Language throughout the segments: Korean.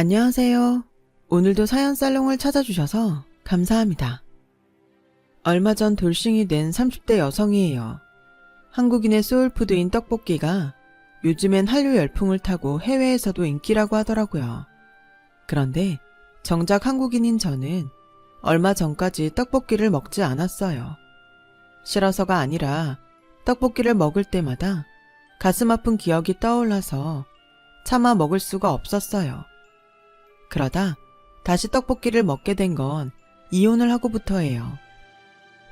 안녕하세요. 오늘도 사연 살롱을 찾아주셔서 감사합니다. 얼마 전 돌싱이 된 30대 여성이에요. 한국인의 소울푸드인 떡볶이가 요즘엔 한류 열풍을 타고 해외에서도 인기라고 하더라고요. 그런데 정작 한국인인 저는 얼마 전까지 떡볶이를 먹지 않았어요. 싫어서가 아니라 떡볶이를 먹을 때마다 가슴 아픈 기억이 떠올라서 차마 먹을 수가 없었어요. 그러다 다시 떡볶이를 먹게 된 건 이혼을 하고부터예요.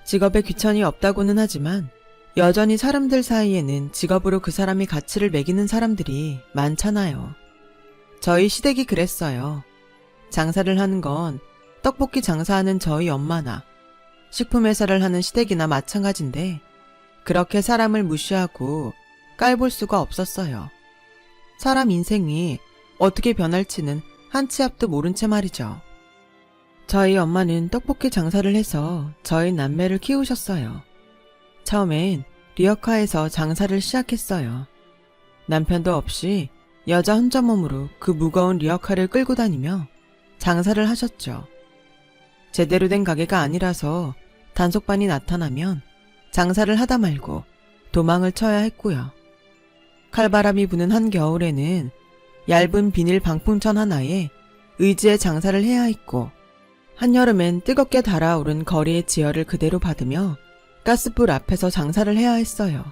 직업에 귀천이 없다고는 하지만 여전히 사람들 사이에는 직업으로 그 사람이 가치를 매기는 사람들이 많잖아요. 저희 시댁이 그랬어요. 장사를 하는 건 떡볶이 장사하는 저희 엄마나 식품회사를 하는 시댁이나 마찬가지인데 그렇게 사람을 무시하고 깔볼 수가 없었어요. 사람 인생이 어떻게 변할지는 한 치 앞도 모른 채 말이죠. 저희 엄마는 떡볶이 장사를 해서 저희 남매를 키우셨어요. 처음엔 리어카에서 장사를 시작했어요. 남편도 없이 여자 혼자 몸으로 그 무거운 리어카를 끌고 다니며 장사를 하셨죠. 제대로 된 가게가 아니라서 단속반이 나타나면 장사를 하다 말고 도망을 쳐야 했고요. 칼바람이 부는 한겨울에는 얇은 비닐 방풍천 하나에 의지의 장사를 해야 했고 한여름엔 뜨겁게 달아오른 거리의 지열을 그대로 받으며 가스불 앞에서 장사를 해야 했어요.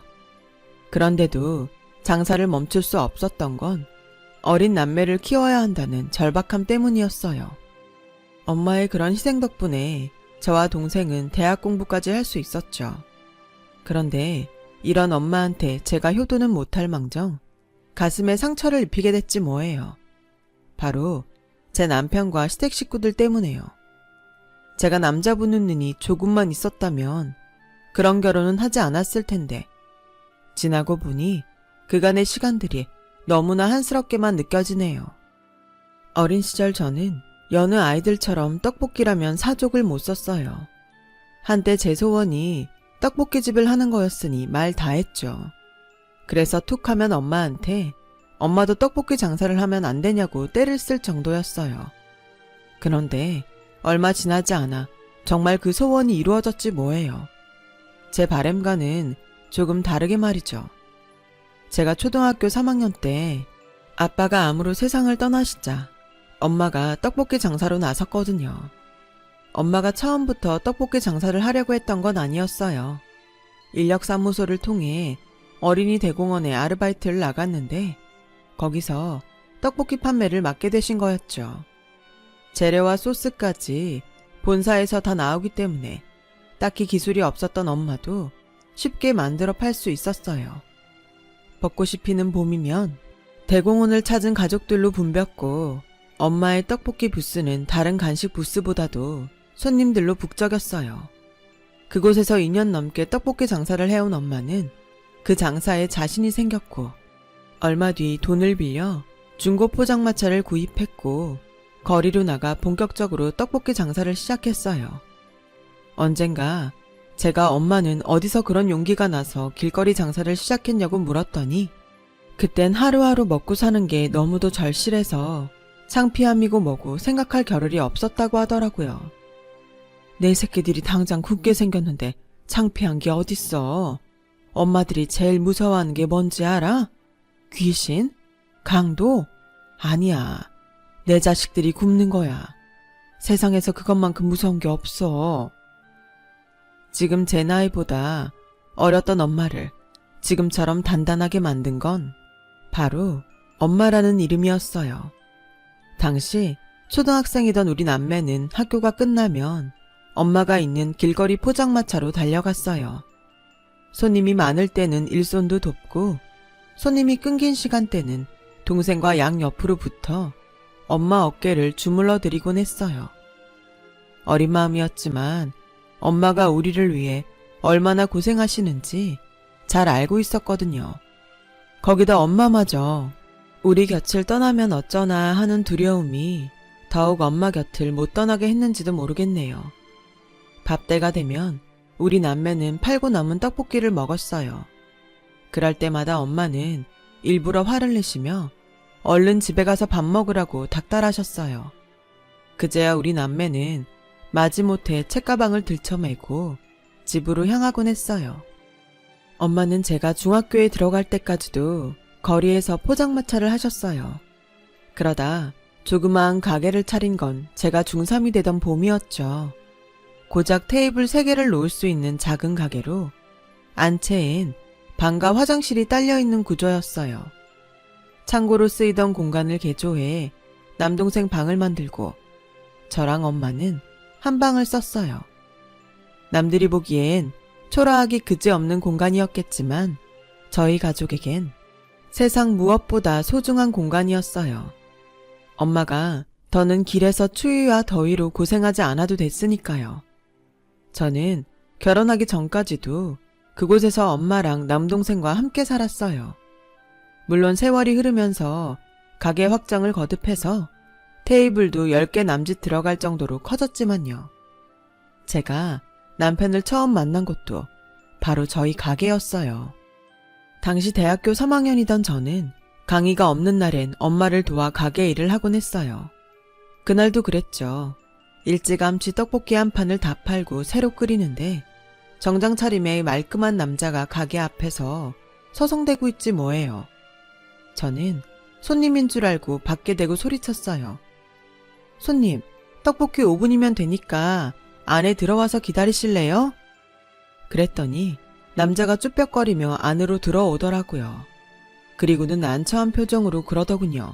그런데도 장사를 멈출 수 없었던 건 어린 남매를 키워야 한다는 절박함 때문이었어요. 엄마의 그런 희생 덕분에 저와 동생은 대학 공부까지 할 수 있었죠. 그런데 이런 엄마한테 제가 효도는 못할 망정 가슴에 상처를 입히게 됐지 뭐예요. 바로 제 남편과 시댁 식구들 때문에요. 제가 남자 보는 눈이 조금만 있었다면 그런 결혼은 하지 않았을 텐데 지나고 보니 그간의 시간들이 너무나 한스럽게만 느껴지네요. 어린 시절 저는 여느 아이들처럼 떡볶이라면 사족을 못 썼어요. 한때 제 소원이 떡볶이집을 하는 거였으니 말 다 했죠. 그래서 툭 하면 엄마한테 엄마도 떡볶이 장사를 하면 안 되냐고 떼를 쓸 정도였어요. 그런데 얼마 지나지 않아 정말 그 소원이 이루어졌지 뭐예요. 제 바램과는 조금 다르게 말이죠. 제가 초등학교 3학년 때 아빠가 암으로 세상을 떠나시자 엄마가 떡볶이 장사로 나섰거든요. 엄마가 처음부터 떡볶이 장사를 하려고 했던 건 아니었어요. 인력사무소를 통해 어린이 대공원에 아르바이트를 나갔는데 거기서 떡볶이 판매를 맡게 되신 거였죠. 재료와 소스까지 본사에서 다 나오기 때문에 딱히 기술이 없었던 엄마도 쉽게 만들어 팔 수 있었어요. 벚꽃이 피는 봄이면 대공원을 찾은 가족들로 붐볐고 엄마의 떡볶이 부스는 다른 간식 부스보다도 손님들로 북적였어요. 그곳에서 2년 넘게 떡볶이 장사를 해온 엄마는 그 장사에 자신이 생겼고 얼마 뒤 돈을 빌려 중고 포장마차를 구입했고 거리로 나가 본격적으로 떡볶이 장사를 시작했어요. 언젠가 제가 엄마는 어디서 그런 용기가 나서 길거리 장사를 시작했냐고 물었더니 그땐 하루하루 먹고 사는 게 너무도 절실해서 창피함이고 뭐고 생각할 겨를이 없었다고 하더라고요. 내 새끼들이 당장 굶게 생겼는데 창피한 게 어딨어. 엄마들이 제일 무서워하는 게 뭔지 알아? 귀신? 강도? 아니야. 내 자식들이 굶는 거야. 세상에서 그것만큼 무서운 게 없어. 지금 제 나이보다 어렸던 엄마를 지금처럼 단단하게 만든 건 바로 엄마라는 이름이었어요. 당시 초등학생이던 우리 남매는 학교가 끝나면 엄마가 있는 길거리 포장마차로 달려갔어요. 손님이 많을 때는 일손도 돕고 손님이 끊긴 시간대는 동생과 양 옆으로 붙어 엄마 어깨를 주물러 드리곤 했어요. 어린 마음이었지만 엄마가 우리를 위해 얼마나 고생하시는지 잘 알고 있었거든요. 거기다 엄마마저 우리 곁을 떠나면 어쩌나 하는 두려움이 더욱 엄마 곁을 못 떠나게 했는지도 모르겠네요. 밥때가 되면 우리 남매는 팔고 남은 떡볶이를 먹었어요. 그럴 때마다 엄마는 일부러 화를 내시며 얼른 집에 가서 밥 먹으라고 닥달하셨어요. 그제야 우리 남매는 마지못해 책가방을 들쳐매고 집으로 향하곤 했어요. 엄마는 제가 중학교에 들어갈 때까지도 거리에서 포장마차를 하셨어요. 그러다 조그마한 가게를 차린 건 제가 중3이 되던 봄이었죠. 고작 테이블 3개를 놓을 수 있는 작은 가게로 안채엔 방과 화장실이 딸려있는 구조였어요. 창고로 쓰이던 공간을 개조해 남동생 방을 만들고 저랑 엄마는 한 방을 썼어요. 남들이 보기엔 초라하기 그지없는 공간이었겠지만 저희 가족에겐 세상 무엇보다 소중한 공간이었어요. 엄마가 더는 길에서 추위와 더위로 고생하지 않아도 됐으니까요. 저는 결혼하기 전까지도 그곳에서 엄마랑 남동생과 함께 살았어요. 물론 세월이 흐르면서 가게 확장을 거듭해서 테이블도 10개 남짓 들어갈 정도로 커졌지만요. 제가 남편을 처음 만난 곳도 바로 저희 가게였어요. 당시 대학교 3학년이던 저는 강의가 없는 날엔 엄마를 도와 가게 일을 하곤 했어요. 그날도 그랬죠. 일찌감치 떡볶이 한 판을 다 팔고 새로 끓이는데 정장 차림의 말끔한 남자가 가게 앞에서 서성대고 있지 뭐예요. 저는 손님인 줄 알고 밖에 대고 소리쳤어요. 손님, 떡볶이 5분이면 되니까 안에 들어와서 기다리실래요? 그랬더니 남자가 쭈뼛거리며 안으로 들어오더라고요. 그리고는 난처한 표정으로 그러더군요.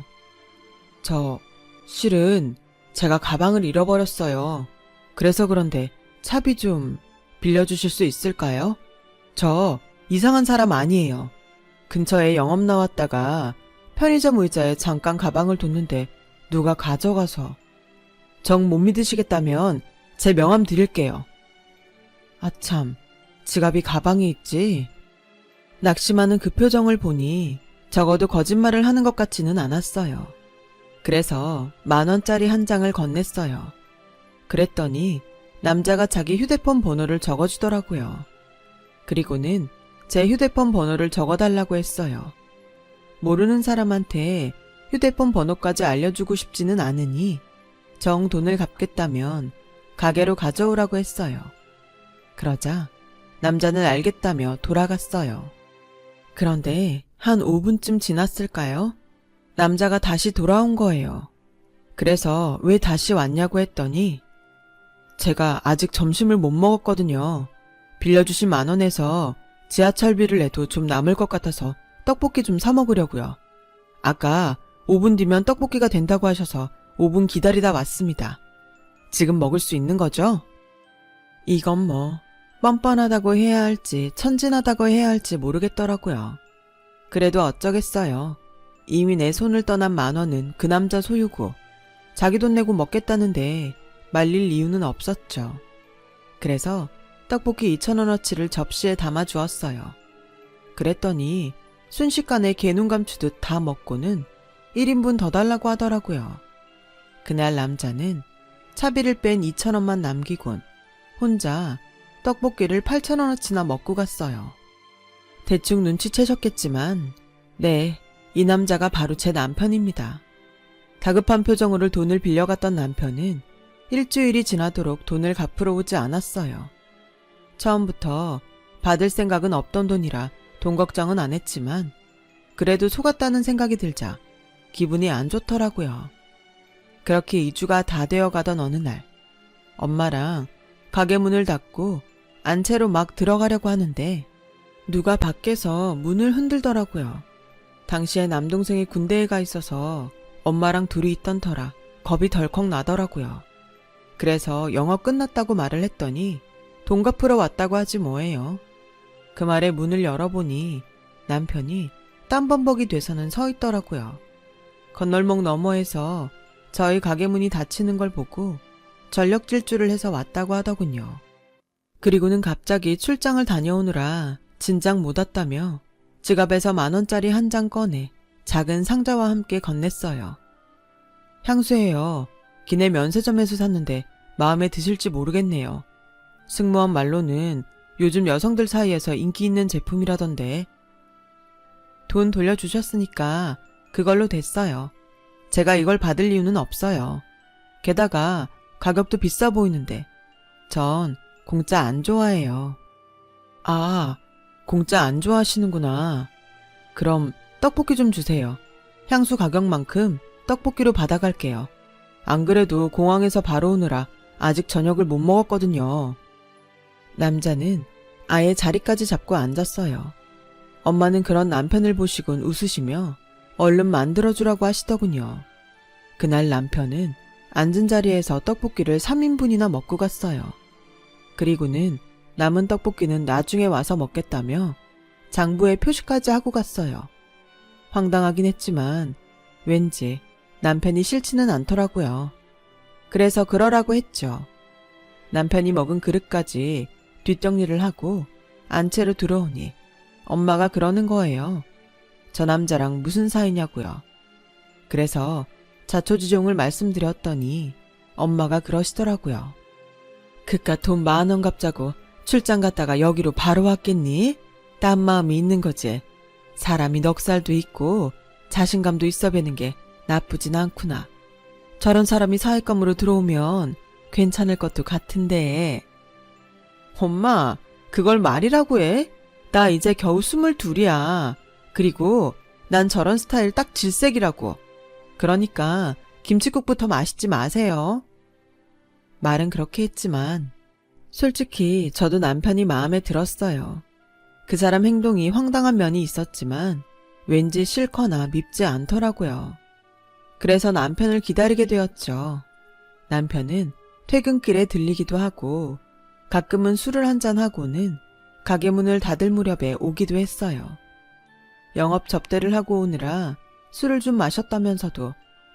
실은 제가 가방을 잃어버렸어요. 그래서 그런데 차비 좀 빌려주실 수 있을까요? 저 이상한 사람 아니에요. 근처에 영업 나왔다가 편의점 의자에 잠깐 가방을 뒀는데 누가 가져가서. 정 못 믿으시겠다면 제 명함 드릴게요. 아참, 지갑이 가방에 있지? 낙심하는 그 표정을 보니 적어도 거짓말을 하는 것 같지는 않았어요. 그래서 10,000원짜리 한 장을 건넸어요. 그랬더니 남자가 자기 휴대폰 번호를 적어주더라고요. 그리고는 제 휴대폰 번호를 적어달라고 했어요. 모르는 사람한테 휴대폰 번호까지 알려주고 싶지는 않으니 정 돈을 갚겠다면 가게로 가져오라고 했어요. 그러자 남자는 알겠다며 돌아갔어요. 그런데 한 5분쯤 지났을까요? 남자가 다시 돌아온 거예요. 그래서 왜 다시 왔냐고 했더니 제가 아직 점심을 못 먹었거든요. 빌려주신 10,000원에서 지하철비를 내도 좀 남을 것 같아서 떡볶이 좀 사 먹으려고요. 아까 5분 뒤면 떡볶이가 된다고 하셔서 5분 기다리다 왔습니다. 지금 먹을 수 있는 거죠? 이건 뭐 뻔뻔하다고 해야 할지 천진하다고 해야 할지 모르겠더라고요. 그래도 어쩌겠어요. 이미 내 손을 떠난 10,000원은 그 남자 소유고 자기 돈 내고 먹겠다는데 말릴 이유는 없었죠. 그래서 떡볶이 2,000원어치를 접시에 담아 주었어요. 그랬더니 순식간에 개눈 감추듯 다 먹고는 1인분 더 달라고 하더라고요. 그날 남자는 차비를 뺀 2,000원만 남기곤 혼자 떡볶이를 8,000원어치나 먹고 갔어요. 대충 눈치채셨겠지만 네, 이 남자가 바로 제 남편입니다. 다급한 표정으로 돈을 빌려갔던 남편은 일주일이 지나도록 돈을 갚으러 오지 않았어요. 처음부터 받을 생각은 없던 돈이라 돈 걱정은 안 했지만 그래도 속았다는 생각이 들자 기분이 안 좋더라고요. 그렇게 2주가 다 되어가던 어느 날 엄마랑 가게 문을 닫고 안채로 막 들어가려고 하는데 누가 밖에서 문을 흔들더라고요. 당시에 남동생이 군대에 가 있어서 엄마랑 둘이 있던 터라 겁이 덜컥 나더라고요. 그래서 영업 끝났다고 말을 했더니 돈 갚으러 왔다고 하지 뭐예요. 그 말에 문을 열어보니 남편이 땀범벅이 돼서는 서 있더라고요. 건널목 너머에서 저희 가게 문이 닫히는 걸 보고 전력 질주를 해서 왔다고 하더군요. 그리고는 갑자기 출장을 다녀오느라 진작 못 왔다며 지갑에서 10,000원짜리 한 장 꺼내 작은 상자와 함께 건넸어요. 향수예요. 기내 면세점에서 샀는데 마음에 드실지 모르겠네요. 승무원 말로는 요즘 여성들 사이에서 인기 있는 제품이라던데. 돈 돌려주셨으니까 그걸로 됐어요. 제가 이걸 받을 이유는 없어요. 게다가 가격도 비싸 보이는데 전 공짜 안 좋아해요. 아, 공짜 안 좋아하시는구나. 그럼 떡볶이 좀 주세요. 향수 가격만큼 떡볶이로 받아갈게요. 안 그래도 공항에서 바로 오느라 아직 저녁을 못 먹었거든요. 남자는 아예 자리까지 잡고 앉았어요. 엄마는 그런 남편을 보시곤 웃으시며 얼른 만들어주라고 하시더군요. 그날 남편은 앉은 자리에서 떡볶이를 3인분이나 먹고 갔어요. 그리고는 남은 떡볶이는 나중에 와서 먹겠다며 장부에 표시까지 하고 갔어요. 황당하긴 했지만 왠지 남편이 싫지는 않더라고요. 그래서 그러라고 했죠. 남편이 먹은 그릇까지 뒷정리를 하고 안채로 들어오니 엄마가 그러는 거예요. 저 남자랑 무슨 사이냐고요. 그래서 자초지종을 말씀드렸더니 엄마가 그러시더라고요. 그깟 돈 10,000원 갚자고 출장 갔다가 여기로 바로 왔겠니? 딴 마음이 있는 거지. 사람이 넉살도 있고 자신감도 있어 뵈는 게 나쁘진 않구나. 저런 사람이 사회감으로 들어오면 괜찮을 것도 같은데. 엄마, 그걸 말이라고 해? 나 이제 겨우 22이야. 그리고 난 저런 스타일 딱 질색이라고. 그러니까 김치국부터 마시지 마세요. 말은 그렇게 했지만 솔직히 저도 남편이 마음에 들었어요. 그 사람 행동이 황당한 면이 있었지만 왠지 싫거나 밉지 않더라고요. 그래서 남편을 기다리게 되었죠. 남편은 퇴근길에 들리기도 하고 가끔은 술을 한잔하고는 가게 문을 닫을 무렵에 오기도 했어요. 영업 접대를 하고 오느라 술을 좀 마셨다면서도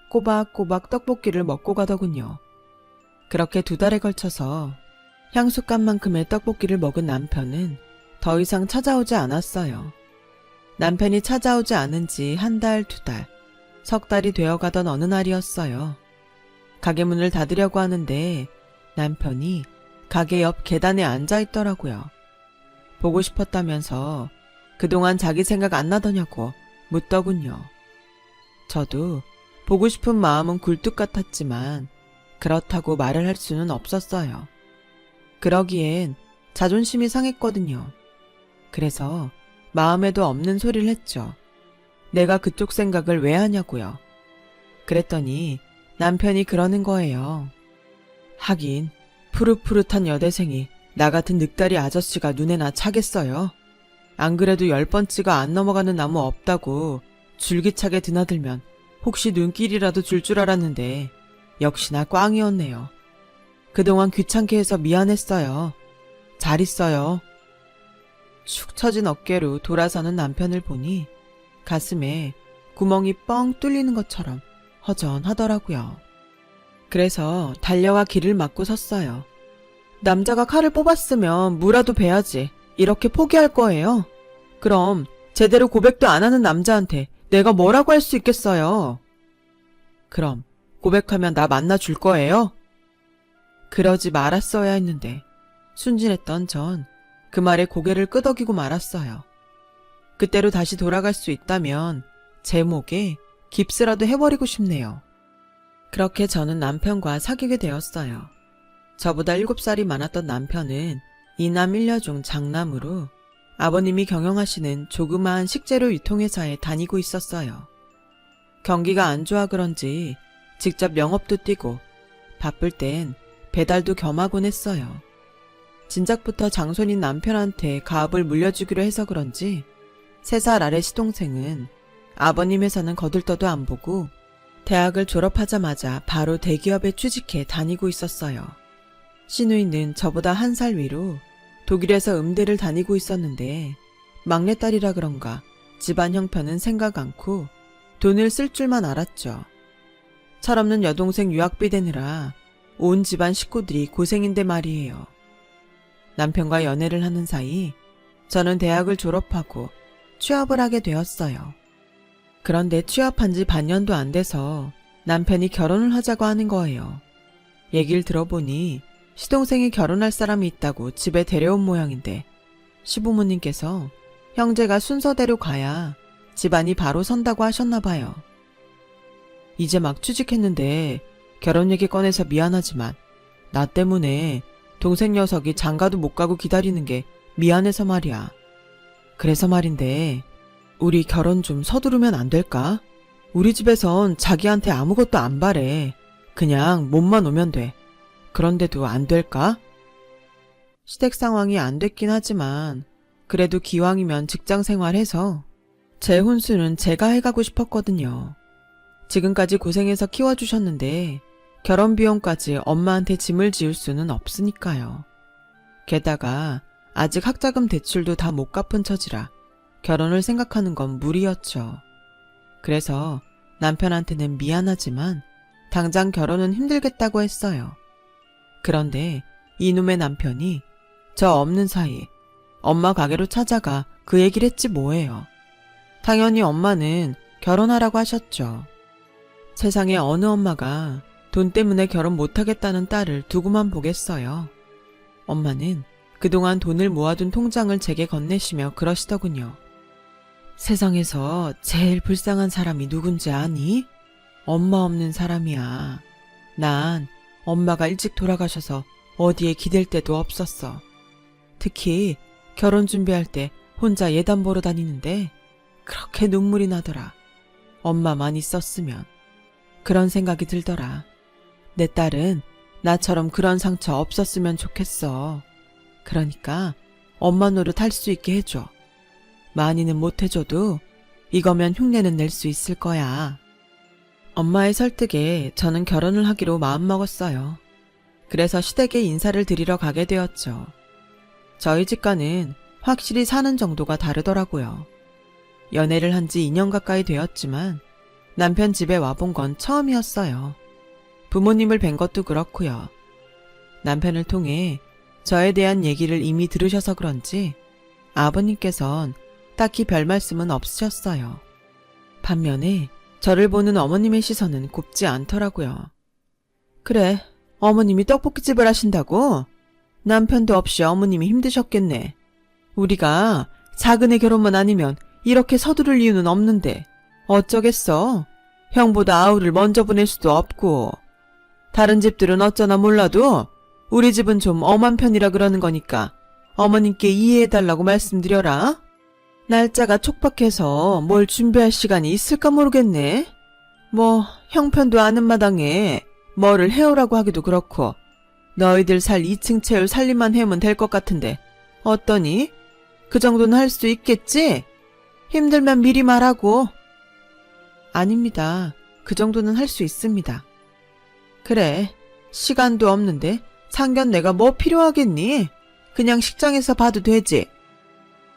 꼬박꼬박 떡볶이를 먹고 가더군요. 그렇게 2달에 걸쳐서 향수값만큼의 떡볶이를 먹은 남편은 더 이상 찾아오지 않았어요. 남편이 찾아오지 않은 지 1달, 2달, 석 달이 되어가던 어느 날이었어요. 가게 문을 닫으려고 하는데 남편이 가게 옆 계단에 앉아있더라고요. 보고 싶었다면서 그동안 자기 생각 안 나더냐고 묻더군요. 저도 보고 싶은 마음은 굴뚝 같았지만 그렇다고 말을 할 수는 없었어요. 그러기엔 자존심이 상했거든요. 그래서 마음에도 없는 소리를 했죠. 내가 그쪽 생각을 왜 하냐고요. 그랬더니 남편이 그러는 거예요. 하긴 푸릇푸릇한 여대생이 나 같은 늑다리 아저씨가 눈에나 차겠어요. 안 그래도 10번치가 안 넘어가는 나무 없다고 줄기차게 드나들면 혹시 눈길이라도 줄 줄 알았는데 역시나 꽝이었네요. 그동안 귀찮게 해서 미안했어요. 잘 있어요. 축 처진 어깨로 돌아서는 남편을 보니 가슴에 구멍이 뻥 뚫리는 것처럼 허전하더라고요. 그래서 달려와 길을 막고 섰어요. 남자가 칼을 뽑았으면 무라도 베야지. 이렇게 포기할 거예요? 그럼 제대로 고백도 안 하는 남자한테 내가 뭐라고 할 수 있겠어요? 그럼 고백하면 나 만나줄 거예요? 그러지 말았어야 했는데 순진했던 전 그 말에 고개를 끄덕이고 말았어요. 그때로 다시 돌아갈 수 있다면 제 목에 깁스라도 해버리고 싶네요. 그렇게 저는 남편과 사귀게 되었어요. 저보다 7살이 많았던 남편은 이남 1녀 중 장남으로 아버님이 경영하시는 조그마한 식재료 유통회사에 다니고 있었어요. 경기가 안 좋아 그런지 직접 영업도 뛰고 바쁠 땐 배달도 겸하곤 했어요. 진작부터 장손인 남편한테 가업을 물려주기로 해서 그런지 3살 아래 시동생은 아버님 회사는 거들떠도 안 보고 대학을 졸업하자마자 바로 대기업에 취직해 다니고 있었어요. 시누이는 저보다 1살 위로 독일에서 음대를 다니고 있었는데 막내딸이라 그런가 집안 형편은 생각 않고 돈을 쓸 줄만 알았죠. 철없는 여동생 유학비 대느라 온 집안 식구들이 고생인데 말이에요. 남편과 연애를 하는 사이 저는 대학을 졸업하고 취업을 하게 되었어요. 그런데 취업한 지 반년도 안 돼서 남편이 결혼을 하자고 하는 거예요. 얘기를 들어보니 시동생이 결혼할 사람이 있다고 집에 데려온 모양인데 시부모님께서 형제가 순서대로 가야 집안이 바로 선다고 하셨나 봐요. 이제 막 취직했는데 결혼 얘기 꺼내서 미안하지만 나 때문에 동생 녀석이 장가도 못 가고 기다리는 게 미안해서 말이야. 그래서 말인데 우리 결혼 좀 서두르면 안 될까? 우리 집에선 자기한테 아무것도 안 바래. 그냥 몸만 오면 돼. 그런데도 안 될까? 시댁 상황이 안 됐긴 하지만 그래도 기왕이면 직장 생활해서 제 혼수는 제가 해가고 싶었거든요. 지금까지 고생해서 키워주셨는데 결혼 비용까지 엄마한테 짐을 지을 수는 없으니까요. 게다가 아직 학자금 대출도 다 못 갚은 처지라 결혼을 생각하는 건 무리였죠. 그래서 남편한테는 미안하지만 당장 결혼은 힘들겠다고 했어요. 그런데 이놈의 남편이 저 없는 사이 엄마 가게로 찾아가 그 얘기를 했지 뭐예요. 당연히 엄마는 결혼하라고 하셨죠. 세상에 어느 엄마가 돈 때문에 결혼 못하겠다는 딸을 두고만 보겠어요. 엄마는 그동안 돈을 모아둔 통장을 제게 건네시며 그러시더군요. 세상에서 제일 불쌍한 사람이 누군지 아니? 엄마 없는 사람이야. 난 엄마가 일찍 돌아가셔서 어디에 기댈 데도 없었어. 특히 결혼 준비할 때 혼자 예단 보러 다니는데 그렇게 눈물이 나더라. 엄마만 있었으면. 그런 생각이 들더라. 내 딸은 나처럼 그런 상처 없었으면 좋겠어. 그러니까 엄마 노릇 할 수 있게 해줘. 많이는 못 해줘도 이거면 흉내는 낼 수 있을 거야. 엄마의 설득에 저는 결혼을 하기로 마음먹었어요. 그래서 시댁에 인사를 드리러 가게 되었죠. 저희 집과는 확실히 사는 정도가 다르더라고요. 연애를 한 지 2년 가까이 되었지만 남편 집에 와본 건 처음이었어요. 부모님을 뵌 것도 그렇고요. 남편을 통해 저에 대한 얘기를 이미 들으셔서 그런지 아버님께선 딱히 별 말씀은 없으셨어요. 반면에 저를 보는 어머님의 시선은 곱지 않더라고요. 그래, 어머님이 떡볶이집을 하신다고? 남편도 없이 어머님이 힘드셨겠네. 우리가 작은 애 결혼만 아니면 이렇게 서두를 이유는 없는데 어쩌겠어? 형보다 아우를 먼저 보낼 수도 없고. 다른 집들은 어쩌나 몰라도 우리 집은 좀 엄한 편이라 그러는 거니까 어머님께 이해해달라고 말씀드려라. 날짜가 촉박해서 뭘 준비할 시간이 있을까 모르겠네. 뭐 형편도 아는 마당에 뭐를 해오라고 하기도 그렇고 너희들 살 2층 채울 살림만 해오면 될 것 같은데 어떠니? 그 정도는 할 수 있겠지? 힘들면 미리 말하고. 아닙니다. 그 정도는 할 수 있습니다. 그래, 시간도 없는데 상견례가 뭐 필요하겠니? 그냥 식장에서 봐도 되지.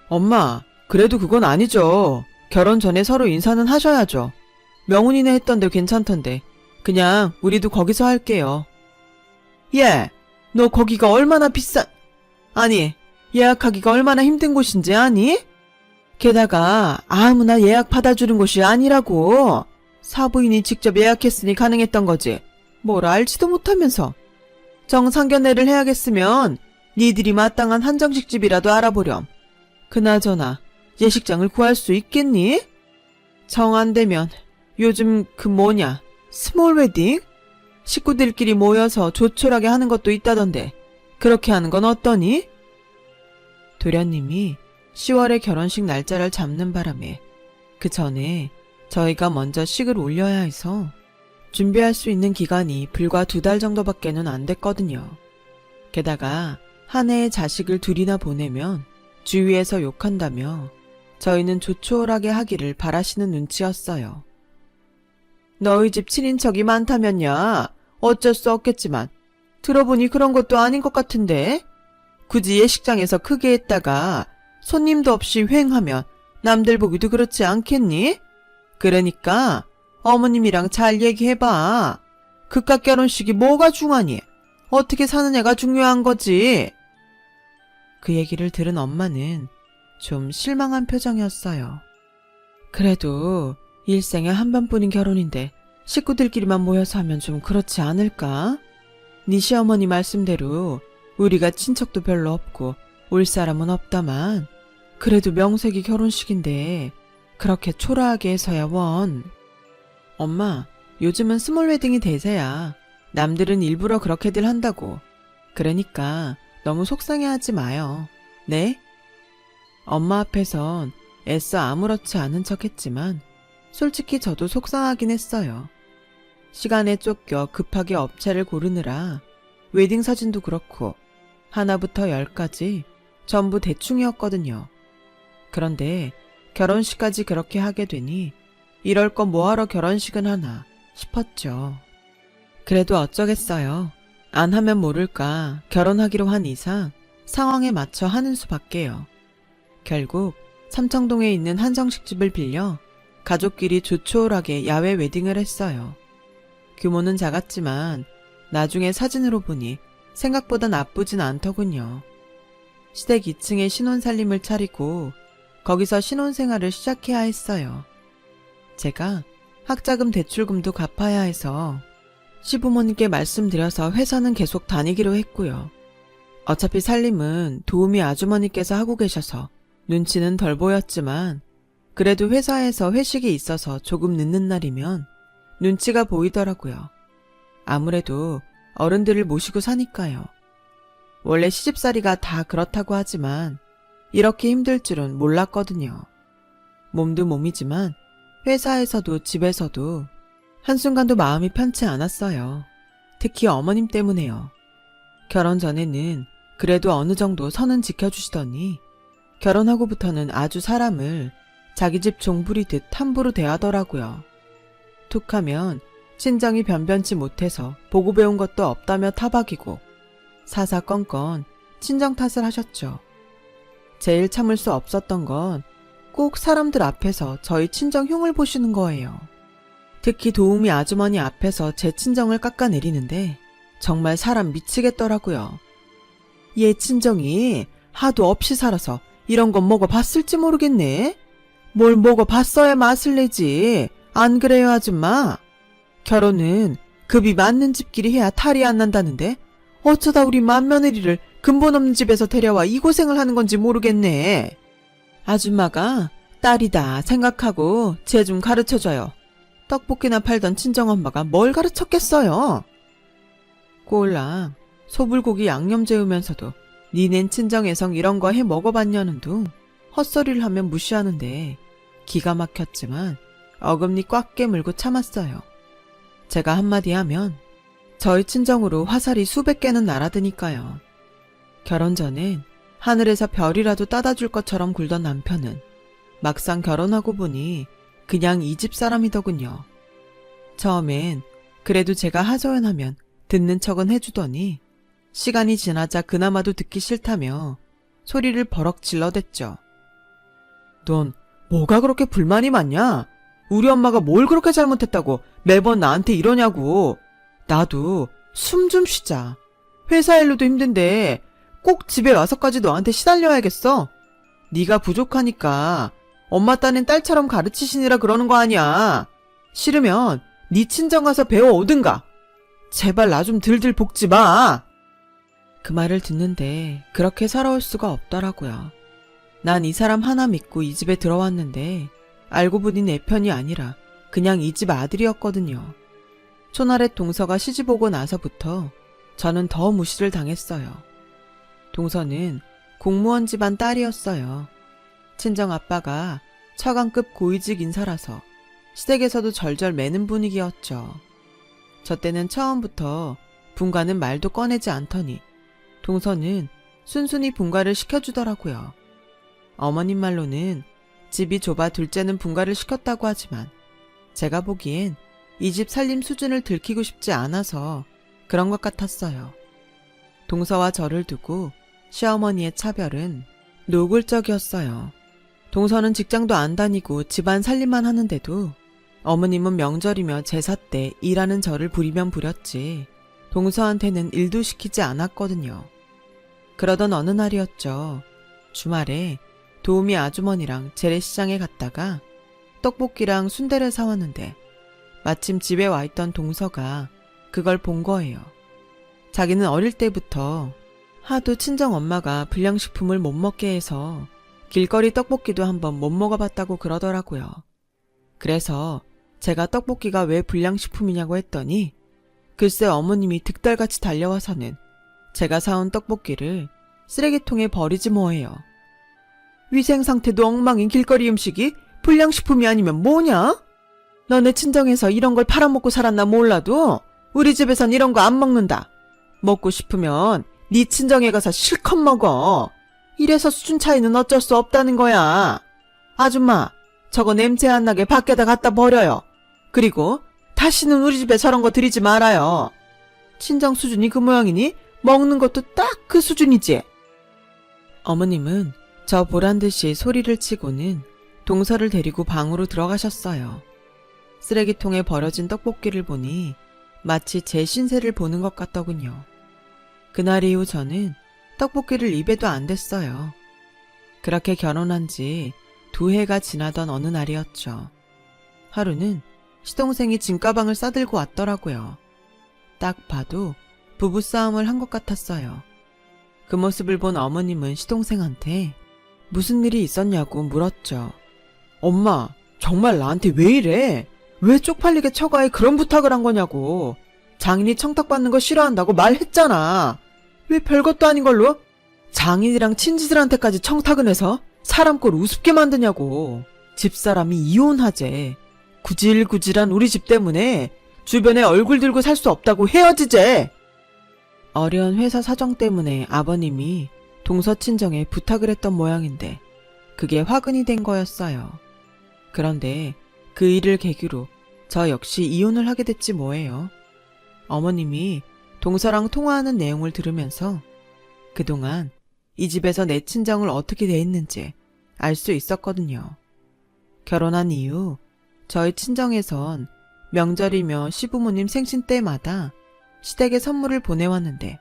엄마, 그래도 그건 아니죠. 결혼 전에 서로 인사는 하셔야죠. 명훈이네 했던데 괜찮던데. 그냥 우리도 거기서 할게요. 예, 너 거기가 얼마나 아니, 예약하기가 얼마나 힘든 곳인지 아니? 게다가 아무나 예약 받아주는 곳이 아니라고. 사부인이 직접 예약했으니 가능했던 거지. 뭘 알지도 못하면서. 정상견례를 해야겠으면 니들이 마땅한 한정식집이라도 알아보렴. 그나저나 예식장을 구할 수 있겠니? 정 안 되면 요즘 그 스몰 웨딩? 식구들끼리 모여서 조촐하게 하는 것도 있다던데 그렇게 하는 건 어떠니? 도련님이 10월에 결혼식 날짜를 잡는 바람에 그 전에 저희가 먼저 식을 올려야 해서 준비할 수 있는 기간이 불과 2달 정도밖에는 안 됐거든요. 게다가 한 해에 자식을 둘이나 보내면 주위에서 욕한다며 저희는 조촐하게 하기를 바라시는 눈치였어요. 너희 집 친인척이 많다면야 어쩔 수 없겠지만 들어보니 그런 것도 아닌 것 같은데 굳이 예식장에서 크게 했다가 손님도 없이 휑하면 남들 보기도 그렇지 않겠니? 그러니까 어머님이랑 잘 얘기해봐. 그깟 결혼식이 뭐가 중하니? 어떻게 사느냐가 중요한 거지. 그 얘기를 들은 엄마는 좀 실망한 표정이었어요. 그래도 일생에 한 번뿐인 결혼인데 식구들끼리만 모여서 하면 좀 그렇지 않을까? 네 시어머니 말씀대로 우리가 친척도 별로 없고 올 사람은 없다만 그래도 명색이 결혼식인데 그렇게 초라하게 해서야 원. 엄마, 요즘은 스몰 웨딩이 대세야. 남들은 일부러 그렇게들 한다고. 그러니까 너무 속상해하지 마요. 네? 엄마 앞에선 애써 아무렇지 않은 척 했지만 솔직히 저도 속상하긴 했어요. 시간에 쫓겨 급하게 업체를 고르느라 웨딩 사진도 그렇고 하나부터 10까지 전부 대충이었거든요. 그런데 결혼식까지 그렇게 하게 되니 이럴 거 뭐하러 결혼식은 하나 싶었죠. 그래도 어쩌겠어요. 안 하면 모를까 결혼하기로 한 이상 상황에 맞춰 하는 수밖에요. 결국 삼청동에 있는 한정식집을 빌려 가족끼리 조촐하게 야외 웨딩을 했어요. 규모는 작았지만 나중에 사진으로 보니 생각보다 나쁘진 않더군요. 시댁 2층에 신혼살림을 차리고 거기서 신혼생활을 시작해야 했어요. 제가 학자금 대출금도 갚아야 해서 시부모님께 말씀드려서 회사는 계속 다니기로 했고요. 어차피 살림은 도우미 아주머니께서 하고 계셔서 눈치는 덜 보였지만 그래도 회사에서 회식이 있어서 조금 늦는 날이면 눈치가 보이더라고요. 아무래도 어른들을 모시고 사니까요. 원래 시집살이가 다 그렇다고 하지만 이렇게 힘들 줄은 몰랐거든요. 몸도 몸이지만 회사에서도 집에서도 한순간도 마음이 편치 않았어요. 특히 어머님 때문에요. 결혼 전에는 그래도 어느 정도 선은 지켜주시더니 결혼하고부터는 아주 사람을 자기 집 종부리듯 함부로 대하더라고요. 툭하면 친정이 변변치 못해서 보고 배운 것도 없다며 타박이고 사사건건 친정 탓을 하셨죠. 제일 참을 수 없었던 건 꼭 사람들 앞에서 저희 친정 흉을 보시는 거예요. 특히 도우미 아주머니 앞에서 제 친정을 깎아내리는데 정말 사람 미치겠더라고요. 얘 친정이 하도 없이 살아서 이런 건 먹어봤을지 모르겠네. 뭘 먹어봤어야 맛을 내지. 안 그래요 아줌마? 결혼은 급이 맞는 집끼리 해야 탈이 안 난다는데 어쩌다 우리 맏며느리를 근본 없는 집에서 데려와 이 고생을 하는 건지 모르겠네. 아줌마가 딸이다 생각하고 쟤 좀 가르쳐줘요. 떡볶이나 팔던 친정엄마가 뭘 가르쳤겠어요. 꼴랑 소불고기 양념 재우면서도 니넨 친정애성 이런 거 해 먹어봤냐는 둥 헛소리를 하면 무시하는데 기가 막혔지만 어금니 꽉 깨물고 참았어요. 제가 한마디 하면 저희 친정으로 화살이 수백 개는 날아드니까요. 결혼 전엔 하늘에서 별이라도 따다 줄 것처럼 굴던 남편은 막상 결혼하고 보니 그냥 이 집 사람이더군요. 처음엔 그래도 제가 하소연하면 듣는 척은 해주더니 시간이 지나자 그나마도 듣기 싫다며 소리를 버럭 질러댔죠. 넌 뭐가 그렇게 불만이 많냐? 우리 엄마가 뭘 그렇게 잘못했다고 매번 나한테 이러냐고. 나도 숨 좀 쉬자. 회사 일로도 힘든데 꼭 집에 와서까지 너한테 시달려야겠어. 네가 부족하니까 엄마 딴엔 딸처럼 가르치시느라 그러는 거 아니야. 싫으면 네 친정 가서 배워 오든가. 제발 나 좀 들들 볶지 마. 그 말을 듣는데 그렇게 살아올 수가 없더라고요. 난 이 사람 하나 믿고 이 집에 들어왔는데 알고 보니 내 편이 아니라 그냥 이 집 아들이었거든요. 초나렛 동서가 시집 오고 나서부터 저는 더 무시를 당했어요. 동서는 공무원 집안 딸이었어요. 친정 아빠가 처관급 고위직 인사라서 시댁에서도 절절 매는 분위기였죠. 저 때는 처음부터 분가는 말도 꺼내지 않더니 동서는 순순히 분가를 시켜주더라고요. 어머님 말로는 집이 좁아 둘째는 분가를 시켰다고 하지만 제가 보기엔 이 집 살림 수준을 들키고 싶지 않아서 그런 것 같았어요. 동서와 저를 두고 시어머니의 차별은 노골적이었어요. 동서는 직장도 안 다니고 집안 살림만 하는데도 어머님은 명절이며 제사 때 일하는 저를 부리면 부렸지 동서한테는 일도 시키지 않았거든요. 그러던 어느 날이었죠. 주말에 도우미 아주머니랑 재래시장에 갔다가 떡볶이랑 순대를 사왔는데 마침 집에 와 있던 동서가 그걸 본 거예요. 자기는 어릴 때부터 하도 친정엄마가 불량식품을 못 먹게 해서 길거리 떡볶이도 한번 못 먹어봤다고 그러더라고요. 그래서 제가 떡볶이가 왜 불량식품이냐고 했더니 글쎄 어머님이 득달같이 달려와서는 제가 사온 떡볶이를 쓰레기통에 버리지 뭐예요. 위생상태도 엉망인 길거리 음식이 불량식품이 아니면 뭐냐? 너네 친정에서 이런 걸 팔아먹고 살았나 몰라도 우리 집에선 이런 거 안 먹는다. 먹고 싶으면 네 친정에 가서 실컷 먹어. 이래서 수준 차이는 어쩔 수 없다는 거야. 아줌마, 저거 냄새 안 나게 밖에다 갖다 버려요. 그리고 다시는 우리 집에 저런 거 들이지 말아요. 친정 수준이 그 모양이니 먹는 것도 딱 그 수준이지. 어머님은 저 보란듯이 소리를 치고는 동서를 데리고 방으로 들어가셨어요. 쓰레기통에 버려진 떡볶이를 보니 마치 제 신세를 보는 것 같더군요. 그날 이후 저는 떡볶이를 입에도 안 댔어요. 그렇게 결혼한 지 2해가 지나던 어느 날이었죠. 하루는 시동생이 짐가방을 싸들고 왔더라고요. 딱 봐도 부부싸움을 한 것 같았어요. 그 모습을 본 어머님은 시동생한테 무슨 일이 있었냐고 물었죠. 엄마, 정말 나한테 왜 이래? 왜 쪽팔리게 처가에 그런 부탁을 한 거냐고. 장인이 청탁받는 거 싫어한다고 말했잖아. 왜 별것도 아닌 걸로 장인이랑 친지들한테까지 청탁을 해서 사람 꼴 우습게 만드냐고. 집사람이 이혼하재. 구질구질한 우리 집 때문에 주변에 얼굴 들고 살 수 없다고 헤어지재. 어려운 회사 사정 때문에 아버님이 동서친정에 부탁을 했던 모양인데 그게 화근이 된 거였어요. 그런데 그 일을 계기로 저 역시 이혼을 하게 됐지 뭐예요. 어머님이 동서랑 통화하는 내용을 들으면서 그동안 이 집에서 내 친정을 어떻게 대했는지 알 수 있었거든요. 결혼한 이후 저희 친정에선 명절이며 시부모님 생신 때마다 시댁에 선물을 보내왔는데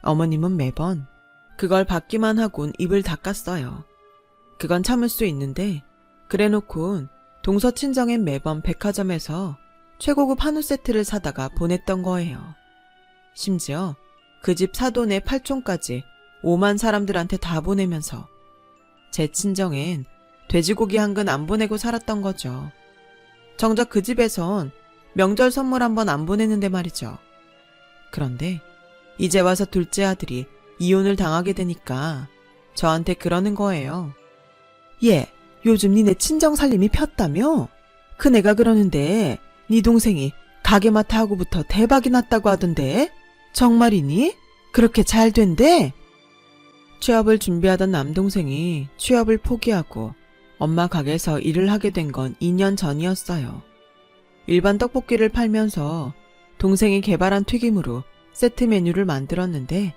어머님은 매번 그걸 받기만 하곤 입을 닦았어요. 그건 참을 수 있는데 그래놓곤 동서 친정엔 매번 백화점에서 최고급 한우 세트를 사다가 보냈던 거예요. 심지어 그 집 사돈의 팔촌까지 5만 사람들한테 다 보내면서 제 친정엔 돼지고기 한 근 안 보내고 살았던 거죠. 정작 그 집에선 명절 선물 한 번 안 보냈는데 말이죠. 그런데 이제 와서 둘째 아들이 이혼을 당하게 되니까 저한테 그러는 거예요. 얘, 요즘 니네 친정 살림이 폈다며? 큰애가 그러는데 네 동생이 가게 맡아 하고부터 대박이 났다고 하던데? 정말이니? 그렇게 잘 된대? 취업을 준비하던 남동생이 취업을 포기하고 엄마 가게에서 일을 하게 된 건 2년 전이었어요. 일반 떡볶이를 팔면서 동생이 개발한 튀김으로 세트 메뉴를 만들었는데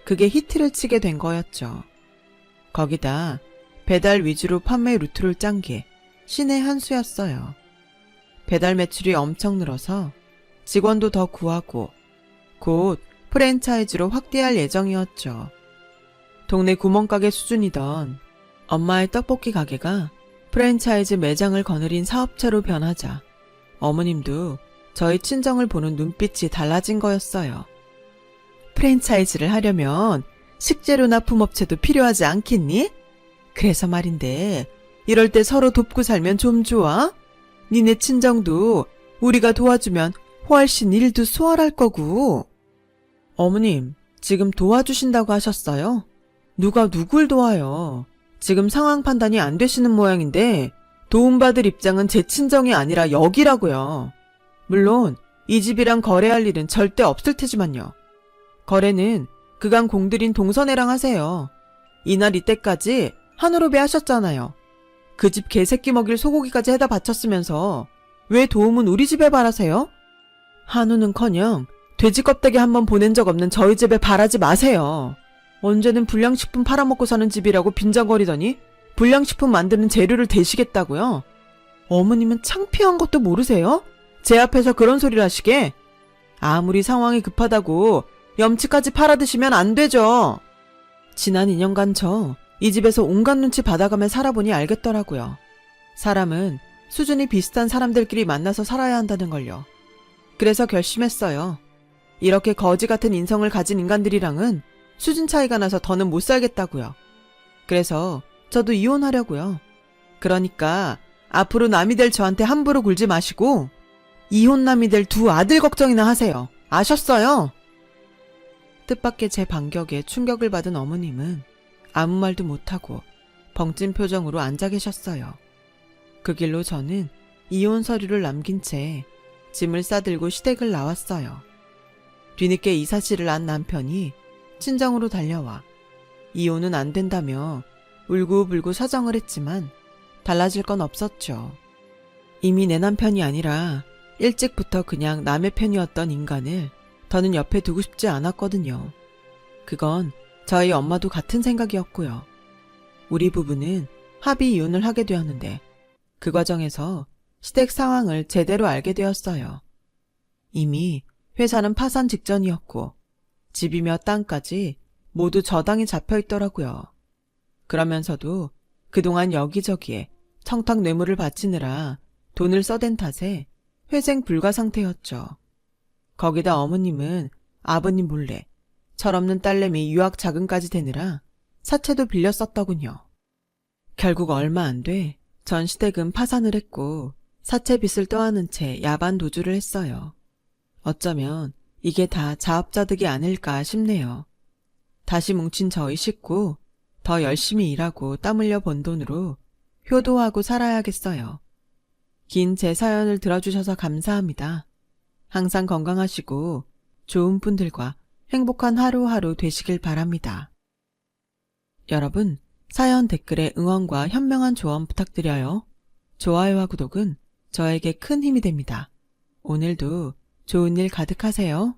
그게 히트를 치게 된 거였죠. 거기다 배달 위주로 판매 루트를 짠 게 신의 한 수였어요. 배달 매출이 엄청 늘어서 직원도 더 구하고 곧 프랜차이즈로 확대할 예정이었죠. 동네 구멍가게 수준이던 엄마의 떡볶이 가게가 프랜차이즈 매장을 거느린 사업체로 변하자 어머님도 저희 친정을 보는 눈빛이 달라진 거였어요. 프랜차이즈를 하려면 식재료나 품업체도 필요하지 않겠니? 그래서 말인데 이럴 때 서로 돕고 살면 좀 좋아? 니네 친정도 우리가 도와주면 훨씬 일도 수월할 거고. 어머님, 지금 도와주신다고 하셨어요? 누가 누굴 도와요? 지금 상황 판단이 안 되시는 모양인데 도움받을 입장은 제 친정이 아니라 여기라고요. 물론 이 집이랑 거래할 일은 절대 없을 테지만요. 거래는 그간 공들인 동선애랑 하세요. 이날 이때까지 한우로 배하셨잖아요. 그 집 개새끼 먹일 소고기까지 해다 바쳤으면서 왜 도움은 우리 집에 바라세요? 한우는커녕 돼지 껍데기 한번 보낸 적 없는 저희 집에 바라지 마세요. 언제는 불량식품 팔아먹고 사는 집이라고 빈정거리더니 불량식품 만드는 재료를 대시겠다고요? 어머님은 창피한 것도 모르세요? 제 앞에서 그런 소리를 하시게? 아무리 상황이 급하다고 염치까지 팔아드시면 안 되죠. 지난 2년간 저 이 집에서 온갖 눈치 받아가며 살아보니 알겠더라고요. 사람은 수준이 비슷한 사람들끼리 만나서 살아야 한다는 걸요. 그래서 결심했어요. 이렇게 거지 같은 인성을 가진 인간들이랑은 수준 차이가 나서 더는 못 살겠다고요. 그래서 저도 이혼하려고요. 그러니까 앞으로 남이 될 저한테 함부로 굴지 마시고 이혼남이 될 두 아들 걱정이나 하세요. 아셨어요? 뜻밖의 제 반격에 충격을 받은 어머님은 아무 말도 못하고 벙찐 표정으로 앉아 계셨어요. 그 길로 저는 이혼 서류를 남긴 채 짐을 싸들고 시댁을 나왔어요. 뒤늦게 이 사실을 안 남편이 친정으로 달려와 이혼은 안 된다며 울고불고 사정을 했지만 달라질 건 없었죠. 이미 내 남편이 아니라 일찍부터 그냥 남의 편이었던 인간을 더는 옆에 두고 싶지 않았거든요. 그건 저희 엄마도 같은 생각이었고요. 우리 부부는 합의 이혼을 하게 되었는데 그 과정에서 시댁 상황을 제대로 알게 되었어요. 이미 회사는 파산 직전이었고 집이며 땅까지 모두 저당이 잡혀 있더라고요. 그러면서도 그동안 여기저기에 청탁 뇌물을 바치느라 돈을 써댄 탓에 회생 불가 상태였죠. 거기다 어머님은 아버님 몰래 철없는 딸내미 유학 자금까지 대느라 사채도 빌려 썼더군요. 결국 얼마 안 돼 전 시댁은 파산을 했고 사채 빚을 떠안은 채 야반 도주를 했어요. 어쩌면 이게 다 자업자득이 아닐까 싶네요. 다시 뭉친 저희 식구 더 열심히 일하고 땀 흘려 번 돈으로 효도하고 살아야겠어요. 긴 제 사연을 들어주셔서 감사합니다. 항상 건강하시고 좋은 분들과 행복한 하루하루 되시길 바랍니다. 여러분, 사연 댓글에 응원과 현명한 조언 부탁드려요. 좋아요와 구독은 저에게 큰 힘이 됩니다. 오늘도 좋은 일 가득하세요.